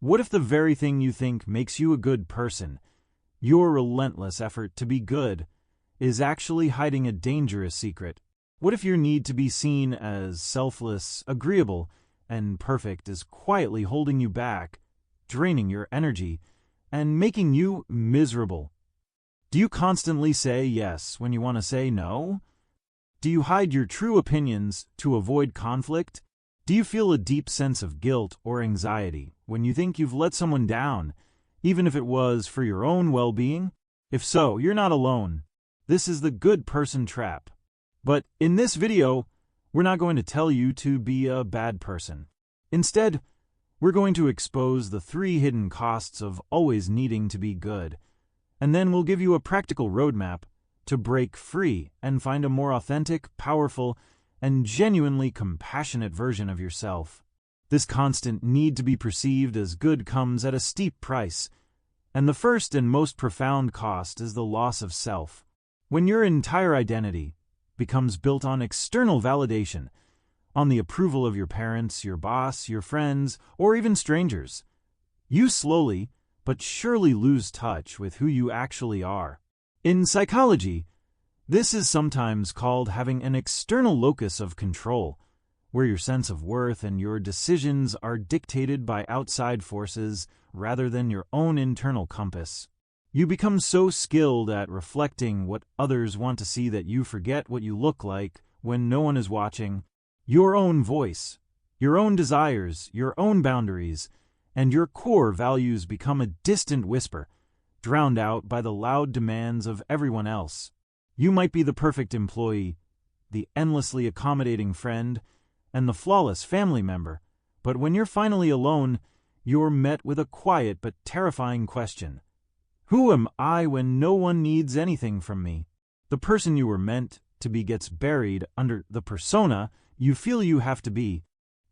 What if the very thing you think makes you a good person, your relentless effort to be good, is actually hiding a dangerous secret? What if your need to be seen as selfless, agreeable, and perfect is quietly holding you back, draining your energy, and making you miserable? Do you constantly say yes when you want to say no? Do you hide your true opinions to avoid conflict? Do you feel a deep sense of guilt or anxiety when you think you've let someone down, even if it was for your own well-being? If so, you're not alone. This is the good person trap. But in this video, we're not going to tell you to be a bad person. Instead, we're going to expose the 3 hidden costs of always needing to be good, and then we'll give you a practical roadmap to break free and find a more authentic, powerful, and genuinely compassionate version of yourself. This constant need to be perceived as good comes at a steep price, and the first and most profound cost is the loss of self. When your entire identity becomes built on external validation, on the approval of your parents, your boss, your friends, or even strangers, you slowly but surely lose touch with who you actually are. In psychology, this is sometimes called having an external locus of control, where your sense of worth and your decisions are dictated by outside forces rather than your own internal compass. You become so skilled at reflecting what others want to see that you forget what you look like when no one is watching. Your own voice, your own desires, your own boundaries, and your core values become a distant whisper, drowned out by the loud demands of everyone else. You might be the perfect employee, the endlessly accommodating friend, and the flawless family member, but when you're finally alone, you're met with a quiet but terrifying question. Who am I when no one needs anything from me? The person you were meant to be gets buried under the persona you feel you have to be.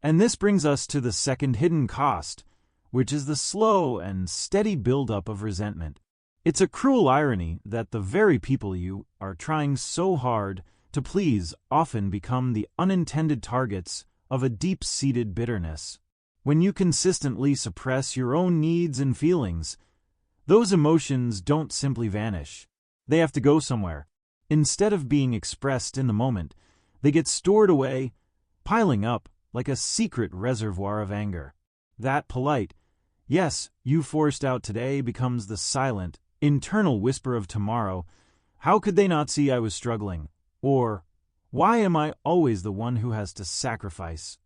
And this brings us to the second hidden cost, which is the slow and steady buildup of resentment. It's a cruel irony that the very people you are trying so hard to please often become the unintended targets of a deep-seated bitterness. When you consistently suppress your own needs and feelings, those emotions don't simply vanish. They have to go somewhere. Instead of being expressed in the moment, they get stored away, piling up like a secret reservoir of anger. That polite, "Yes, you forced out today," becomes the silent, internal whisper of tomorrow. "How could they not see I was struggling?" Or, "Why am I always the one who has to sacrifice?"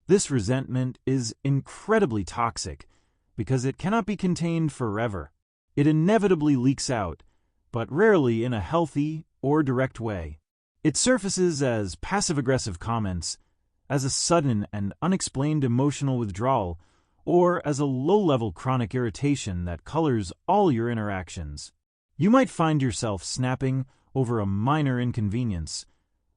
This resentment is incredibly toxic because it cannot be contained forever. It inevitably leaks out, but rarely in a healthy or direct way. It surfaces as passive-aggressive comments, as a sudden and unexplained emotional withdrawal, or as a low-level chronic irritation that colors all your interactions. You might find yourself snapping over a minor inconvenience,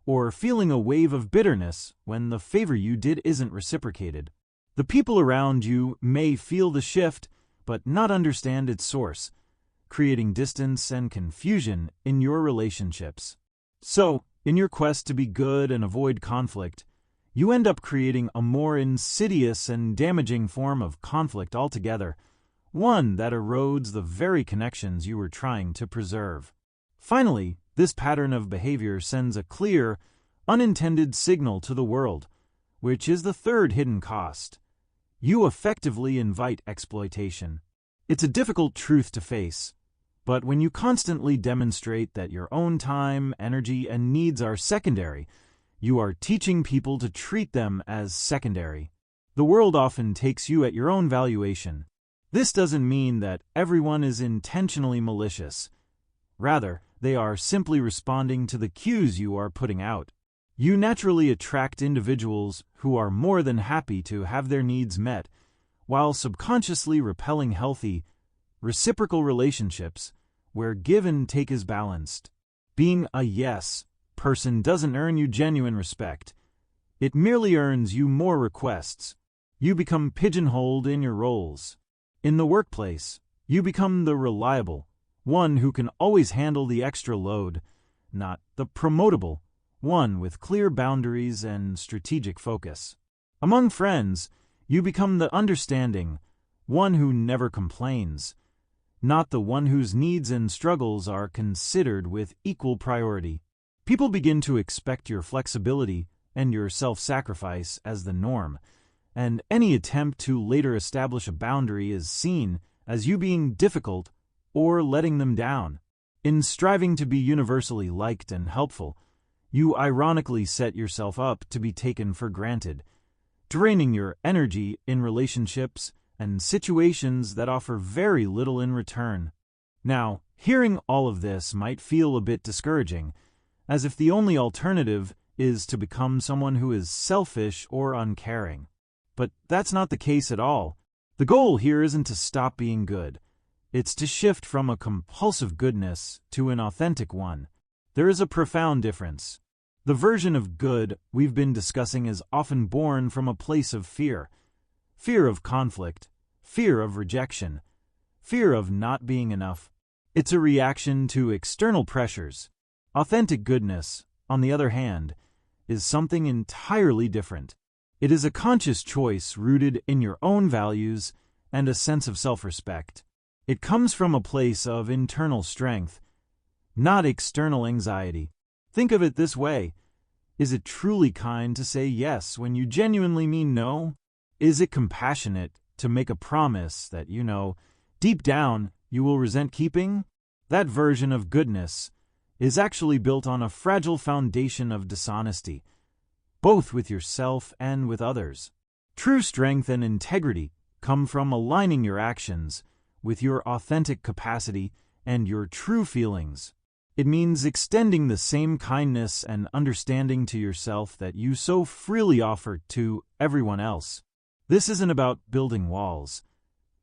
or feeling a wave of bitterness when the favor you did isn't reciprocated. The people around you may feel the shift, but not understand its source, creating distance and confusion in your relationships. So, in your quest to be good and avoid conflict, you end up creating a more insidious and damaging form of conflict altogether, one that erodes the very connections you were trying to preserve. Finally, this pattern of behavior sends a clear, unintended signal to the world, which is the third hidden cost. You effectively invite exploitation. It's a difficult truth to face, but when you constantly demonstrate that your own time, energy, and needs are secondary, you are teaching people to treat them as secondary. The world often takes you at your own valuation. This doesn't mean that everyone is intentionally malicious. Rather, they are simply responding to the cues you are putting out. You naturally attract individuals who are more than happy to have their needs met, while subconsciously repelling healthy, reciprocal relationships where give and take is balanced. Being a yes person doesn't earn you genuine respect. It merely earns you more requests. You become pigeonholed in your roles. In the workplace, you become the reliable one who can always handle the extra load, not the promotable one with clear boundaries and strategic focus. Among friends, you become the understanding one who never complains, not the one whose needs and struggles are considered with equal priority. People begin to expect your flexibility and your self-sacrifice as the norm, and any attempt to later establish a boundary is seen as you being difficult or letting them down. In striving to be universally liked and helpful, you ironically set yourself up to be taken for granted, draining your energy in relationships and situations that offer very little in return. Now, hearing all of this might feel a bit discouraging, as if the only alternative is to become someone who is selfish or uncaring. But that's not the case at all. The goal here isn't to stop being good. It's to shift from a compulsive goodness to an authentic one. There is a profound difference. The version of good we've been discussing is often born from a place of fear. Fear of conflict, fear of rejection, fear of not being enough. It's a reaction to external pressures. Authentic goodness, on the other hand, is something entirely different. It is a conscious choice rooted in your own values and a sense of self-respect. It comes from a place of internal strength, not external anxiety. Think of it this way. Is it truly kind to say yes when you genuinely mean no? Is it compassionate to make a promise that you know, deep down, you will resent keeping? That version of goodness is actually built on a fragile foundation of dishonesty, both with yourself and with others. True strength and integrity come from aligning your actions with your authentic capacity and your true feelings. It means extending the same kindness and understanding to yourself that you so freely offer to everyone else. This isn't about building walls.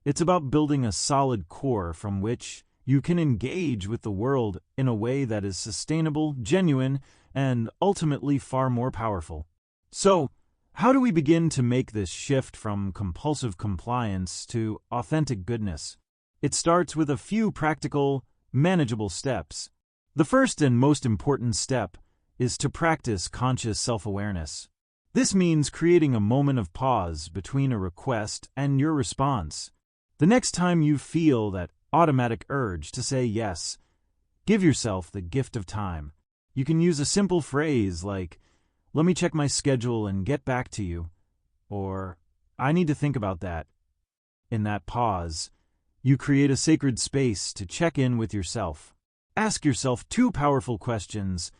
It's about building a solid core from which you can engage with the world in a way that is sustainable, genuine, and ultimately far more powerful. So, how do we begin to make this shift from compulsive compliance to authentic goodness? It starts with a few practical, manageable steps. The first and most important step is to practice conscious self-awareness. This means creating a moment of pause between a request and your response. The next time you feel that automatic urge to say yes, give yourself the gift of time. You can use a simple phrase like, "Let me check my schedule and get back to you," or "I need to think about that." In that pause, you create a sacred space to check in with yourself. Ask yourself two powerful questions.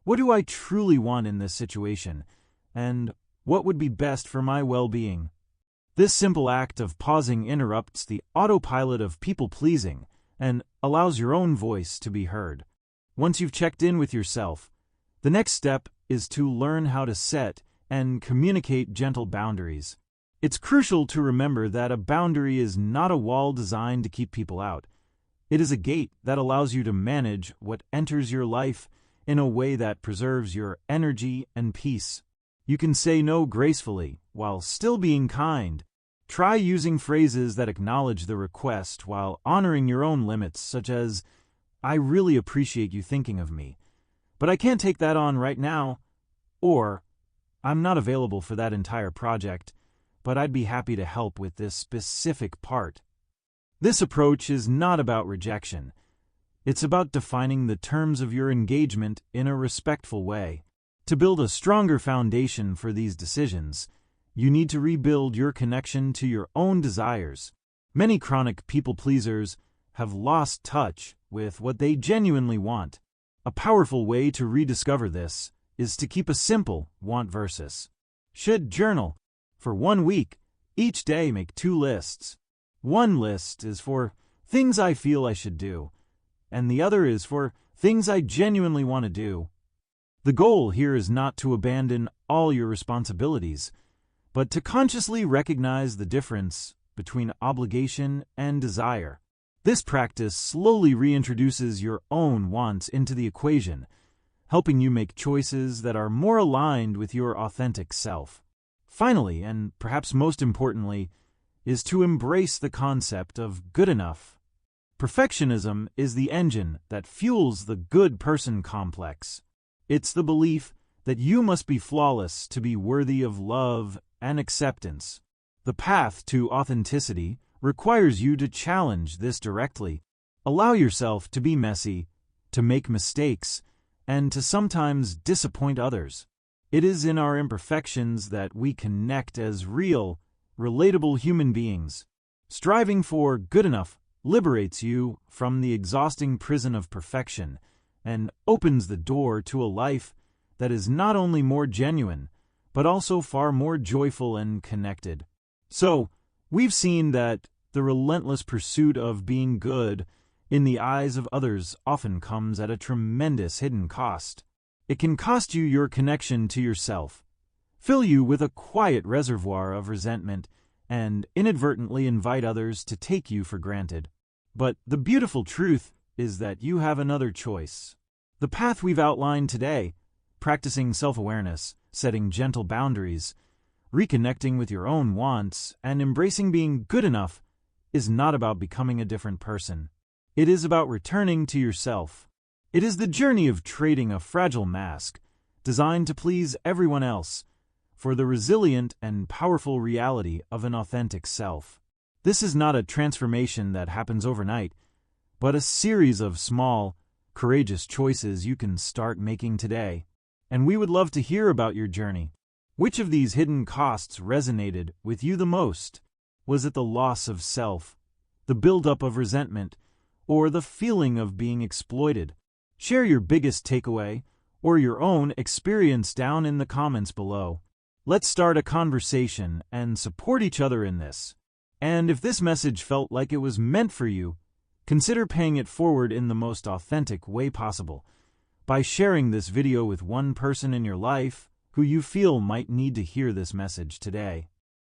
What do I truly want in this situation? And what would be best for my well-being? This simple act of pausing interrupts the autopilot of people-pleasing and allows your own voice to be heard. Once you've checked in with yourself, the next step is to learn how to set and communicate gentle boundaries. It's crucial to remember that a boundary is not a wall designed to keep people out. It is a gate that allows you to manage what enters your life in a way that preserves your energy and peace. You can say no gracefully while still being kind. Try using phrases that acknowledge the request while honoring your own limits, such as, "I really appreciate you thinking of me, but I can't take that on right now," or "I'm not available for that entire project, but I'd be happy to help with this specific part." This approach is not about rejection. It's about defining the terms of your engagement in a respectful way. To build a stronger foundation for these decisions, you need to rebuild your connection to your own desires. Many chronic people-pleasers have lost touch with what they genuinely want. A powerful way to rediscover this is to keep a simple want versus should journal. For 1 week, each day make 2 lists. One list is for things I feel I should do, and the other is for things I genuinely want to do. The goal here is not to abandon all your responsibilities, but to consciously recognize the difference between obligation and desire. This practice slowly reintroduces your own wants into the equation, helping you make choices that are more aligned with your authentic self. Finally, and perhaps most importantly, is to embrace the concept of good enough. Perfectionism is the engine that fuels the good person complex. It's the belief that you must be flawless to be worthy of love and acceptance. The path to authenticity requires you to challenge this directly. Allow yourself to be messy, to make mistakes, and to sometimes disappoint others. It is in our imperfections that we connect as real, relatable human beings. Striving for good enough liberates you from the exhausting prison of perfection and opens the door to a life that is not only more genuine, but also far more joyful and connected. So, we've seen that the relentless pursuit of being good in the eyes of others often comes at a tremendous hidden cost. It can cost you your connection to yourself, fill you with a quiet reservoir of resentment, and inadvertently invite others to take you for granted. But the beautiful truth is that you have another choice. The path we've outlined today, practicing self-awareness, setting gentle boundaries, reconnecting with your own wants, and embracing being good enough, is not about becoming a different person. It is about returning to yourself. It is the journey of trading a fragile mask, designed to please everyone else, for the resilient and powerful reality of an authentic self. This is not a transformation that happens overnight, but a series of small, courageous choices you can start making today. And we would love to hear about your journey. Which of these hidden costs resonated with you the most? Was it the loss of self, the buildup of resentment, or the feeling of being exploited? Share your biggest takeaway or your own experience down in the comments below. Let's start a conversation and support each other in this. And if this message felt like it was meant for you, consider paying it forward in the most authentic way possible by sharing this video with one person in your life who you feel might need to hear this message today.